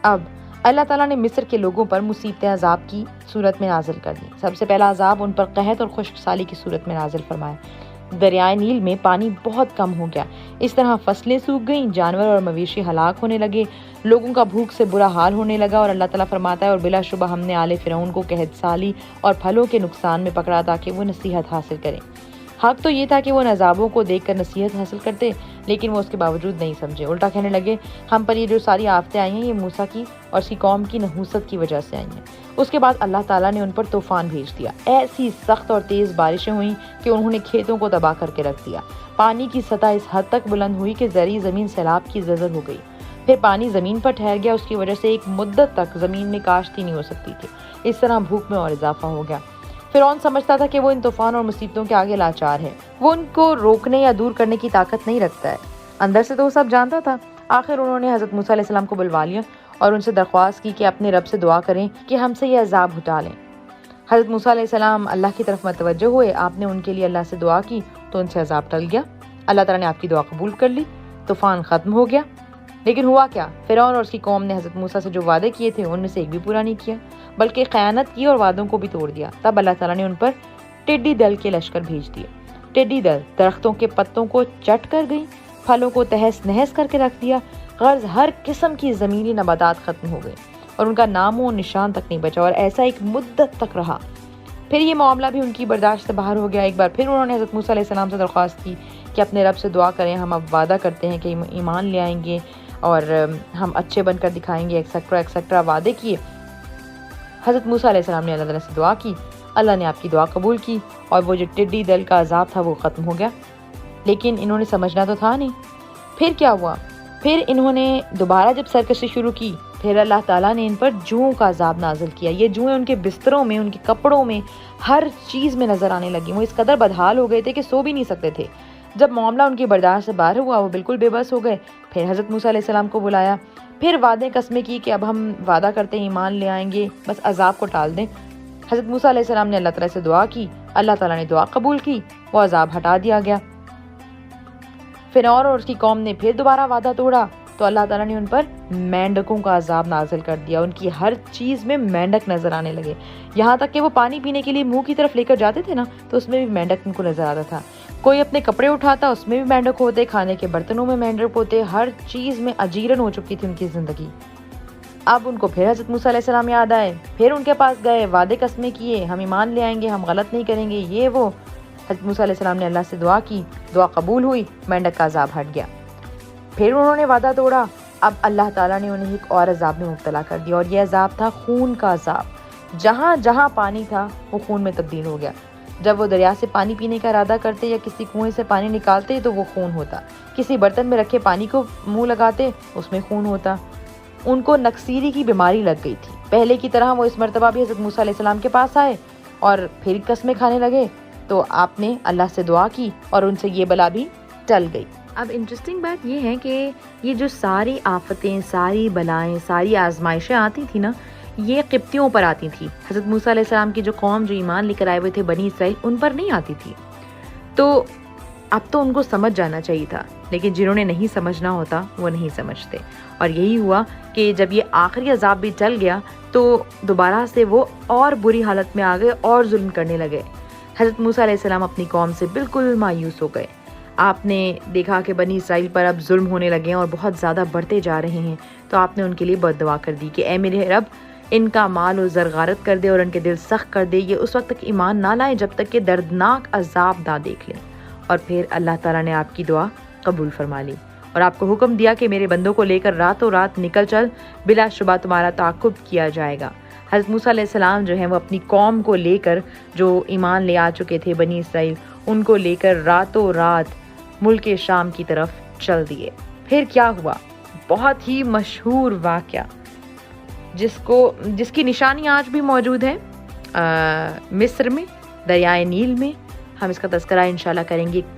اب اللہ تعالیٰ نے مصر کے لوگوں پر مصیبتیں عذاب کی صورت میں نازل کر دی۔ سب سے پہلا عذاب ان پر قحط اور خشک سالی کی صورت میں نازل فرمایا۔ دریائے نیل میں پانی بہت کم ہو گیا، اس طرح فصلیں سوکھ گئیں، جانور اور مویشی ہلاک ہونے لگے، لوگوں کا بھوک سے برا حال ہونے لگا۔ اور اللہ تعالیٰ فرماتا ہے اور بلا شبہ ہم نے آل فرعون کو قحط سالی اور پھلوں کے نقصان میں پکڑا تاکہ وہ نصیحت حاصل کریں۔ حق تو یہ تھا کہ وہ ان عذابوں کو دیکھ کر نصیحت حاصل کرتے، لیکن وہ اس کے باوجود نہیں سمجھے، الٹا کہنے لگے ہم پر یہ جو ساری آفتیں آئی ہیں یہ موسیٰ کی اور اس کی قوم کی نحوست کی وجہ سے آئی ہیں۔ اس کے بعد اللہ تعالیٰ نے ان پر طوفان بھیج دیا، ایسی سخت اور تیز بارشیں ہوئیں کہ انہوں نے کھیتوں کو تباہ کر کے رکھ دیا۔ پانی کی سطح اس حد تک بلند ہوئی کہ زرعی زمین سیلاب کی زرزر ہو گئی۔ پھر پانی زمین پر ٹھہر گیا، اس کی وجہ سے ایک مدت تک زمین میں کاشت ہی نہیں ہو سکتی تھی۔ اس طرح بھوک میں اور اضافہ ہو گیا۔ فرعون سمجھتا تھا کہ وہ ان طوفان اور مصیبتوں کے آگے لاچار ہے، وہ ان کو روکنے یا دور کرنے کی طاقت نہیں رکھتا ہے۔ اندر سے تو وہ سب جانتا تھا۔ آخر انہوں نے حضرت موسیٰ علیہ السلام کو بلوا لیا اور ان سے درخواست کی کہ اپنے رب سے دعا کریں کہ ہم سے یہ عذاب ہٹا لیں۔ حضرت موسیٰ علیہ السلام اللہ کی طرف متوجہ ہوئے، آپ نے ان کے لیے اللہ سے دعا کی تو ان سے عذاب ٹل گیا۔ اللہ تعالیٰ نے آپ کی دعا قبول کر لی، طوفان ختم ہو گیا۔ لیکن ہوا کیا؟ فرعون اور اس کی قوم نے حضرت موسیٰ سے جو وعدے کیے تھے ان میں سے ایک بھی پورا نہیں کیا، بلکہ خیانت کی اور وعدوں کو بھی توڑ دیا۔ تب اللہ تعالیٰ نے ان پر ٹڈی دل کے لشکر بھیج دیے۔ ٹڈی دل درختوں کے پتوں کو چٹ کر گئی، پھلوں کو تہس نہس کر کے رکھ دیا، غرض ہر قسم کی زمینی نباتات ختم ہو گئے اور ان کا نام و نشان تک نہیں بچا، اور ایسا ایک مدت تک رہا۔ پھر یہ معاملہ بھی ان کی برداشت سے باہر ہو گیا۔ ایک بار پھر انہوں نے حضرت موسیٰ علیہ السلام سے درخواست کی کہ اپنے رب سے دعا کریں، ہم اب وعدہ کرتے ہیں کہ ایمان لے آئیں گے اور ہم اچھے بن کر دکھائیں گے، ایکسیکٹرا ایکسیکٹرا وعدے کیے۔ حضرت موسیٰ علیہ السلام نے اللہ تعالیٰ سے دعا کی، اللہ نے آپ کی دعا قبول کی اور وہ جو ٹڈی دل کا عذاب تھا وہ ختم ہو گیا۔ لیکن انہوں نے سمجھنا تو تھا نہیں۔ پھر کیا ہوا؟ پھر انہوں نے دوبارہ جب سرکشی شروع کی، پھر اللہ تعالیٰ نے ان پر جوؤں کا عذاب نازل کیا۔ یہ جوئیں ان کے بستروں میں، ان کے کپڑوں میں، ہر چیز میں نظر آنے لگی۔ وہ اس قدر بدحال ہو گئے تھے کہ سو بھی نہیں سکتے تھے۔ جب معاملہ ان کی برداشت سے باہر ہوا، وہ بالکل بے بس ہو گئے۔ پھر حضرت موسیٰ علیہ السلام کو بلایا، پھر وعدے قسمیں کی کہ اب ہم وعدہ کرتے ہیں ایمان لے آئیں گے، بس عذاب کو ٹال دیں۔ حضرت موسیٰ علیہ السلام نے اللہ تعالیٰ سے دعا کی، اللہ تعالیٰ نے دعا قبول کی، وہ عذاب ہٹا دیا گیا۔ فرعون اور اس کی قوم نے پھر دوبارہ وعدہ توڑا تو اللہ تعالیٰ نے ان پر مینڈکوں کا عذاب نازل کر دیا۔ ان کی ہر چیز میں مینڈک نظر آنے لگے، یہاں تک کہ وہ پانی پینے کے لیے منہ کی طرف لے کر جاتے تھے نا تو اس میں بھی مینڈک ان کو نظر آتا تھا۔ کوئی اپنے کپڑے اٹھاتا اس میں بھی مینڈک ہوتے، کھانے کے برتنوں میں مینڈک ہوتے، ہر چیز میں اجیرن ہو چکی تھی ان کی زندگی۔ اب ان کو پھر حضرت موسیٰ علیہ السلام یاد آئے، پھر ان کے پاس گئے، وعدے قسمیں کیے، ہم ایمان لے آئیں گے، ہم غلط نہیں کریں گے، یہ وہ۔ حضرت موسیٰ علیہ السلام نے اللہ سے دعا کی، دعا قبول ہوئی، مینڈک کا عذاب ہٹ گیا۔ پھر انہوں نے وعدہ توڑا، اب اللہ تعالیٰ نے انہیں ایک اور عذاب میں مبتلا کر دیا، اور یہ عذاب تھا خون کا عذاب۔ جہاں جہاں پانی تھا وہ خون میں تبدیل ہو گیا۔ جب وہ دریا سے پانی پینے کا ارادہ کرتے یا کسی کنویں سے پانی نکالتے تو وہ خون ہوتا، کسی برتن میں رکھے پانی کو منہ لگاتے اس میں خون ہوتا۔ ان کو نکسیری کی بیماری لگ گئی تھی۔ پہلے کی طرح وہ اس مرتبہ بھی حضرت موسیٰ علیہ السلام کے پاس آئے اور پھر قسمیں کھانے لگے، تو آپ نے اللہ سے دعا کی اور ان سے یہ بلا بھی ٹل گئی۔ اب انٹرسٹنگ بات یہ ہے کہ یہ جو ساری آفتیں، ساری بلائیں، ساری آزمائشیں آتی تھی نا، یہ قبطیوں پر آتی تھی۔ حضرت موسیٰ علیہ السلام کی جو قوم جو ایمان لے کر آئے ہوئے تھے بنی اسرائیل، ان پر نہیں آتی تھی۔ تو اب تو ان کو سمجھ جانا چاہیے تھا، لیکن جنہوں نے نہیں سمجھنا ہوتا وہ نہیں سمجھتے، اور یہی ہوا کہ جب یہ آخری عذاب بھی ٹل گیا تو دوبارہ سے وہ اور بری حالت میں آ گئے اور ظلم کرنے لگے۔ حضرت موسیٰ علیہ السلام اپنی قوم سے بالکل مایوس ہو گئے۔ آپ نے دیکھا کہ بنی اسرائیل پر اب ظلم ہونے لگے ہیں اور بہت زیادہ بڑھتے جا رہے ہیں، تو آپ نے ان کے لیے بد دعا کر دی کہ اے میرے رب، ان کا مال و زر غارت کر دے اور ان کے دل سخت کر دے، یہ اس وقت تک ایمان نہ لائیں جب تک کہ دردناک عذاب نہ دیکھ لیں۔ اور پھر اللہ تعالیٰ نے آپ کی دعا قبول فرما لی اور آپ کو حکم دیا کہ میرے بندوں کو لے کر راتوں رات نکل چل، بلا شبہ تمہارا تعاقب کیا جائے گا۔ حضرت موسیٰ علیہ السلام جو ہیں وہ اپنی قوم کو لے کر، جو ایمان لے آ چکے تھے بنی اسرائیل، ان کو لے کر راتوں رات ملک شام کی طرف چل دیے۔ پھر کیا ہوا؟ بہت ہی مشہور واقعہ جس کی نشانی آج بھی موجود ہے مصر میں، دریائے نیل میں۔ ہم اس کا تذکرہ انشاءاللہ کریں گے